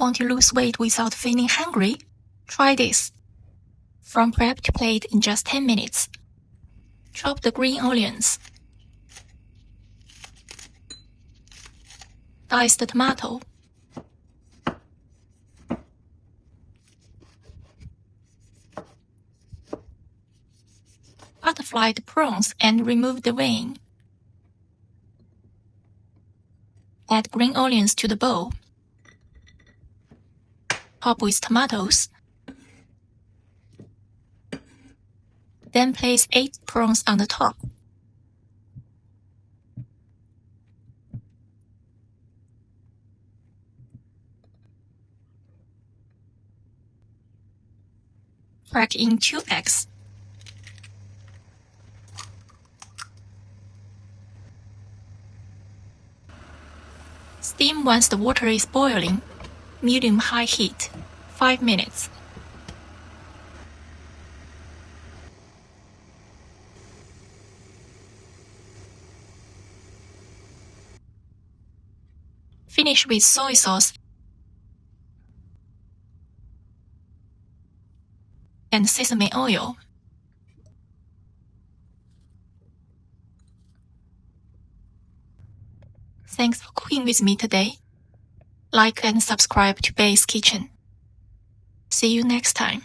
Want to lose weight without feeling hungry? Try this. From prep to plate in just 10 minutes. Chop the green onions. Dice the tomato. Butterfly the prawns and remove the vein. Add green onions to the bowl. Top with tomatoes. Then place 8 prawns on the top. Crack in 2 eggs. Steam once the water is boiling. Medium-high heat, 5 minutes. Finish with soy sauce and sesame oil. Thanks for cooking with me today. Like and subscribe to Bay's Kitchen. See you next time.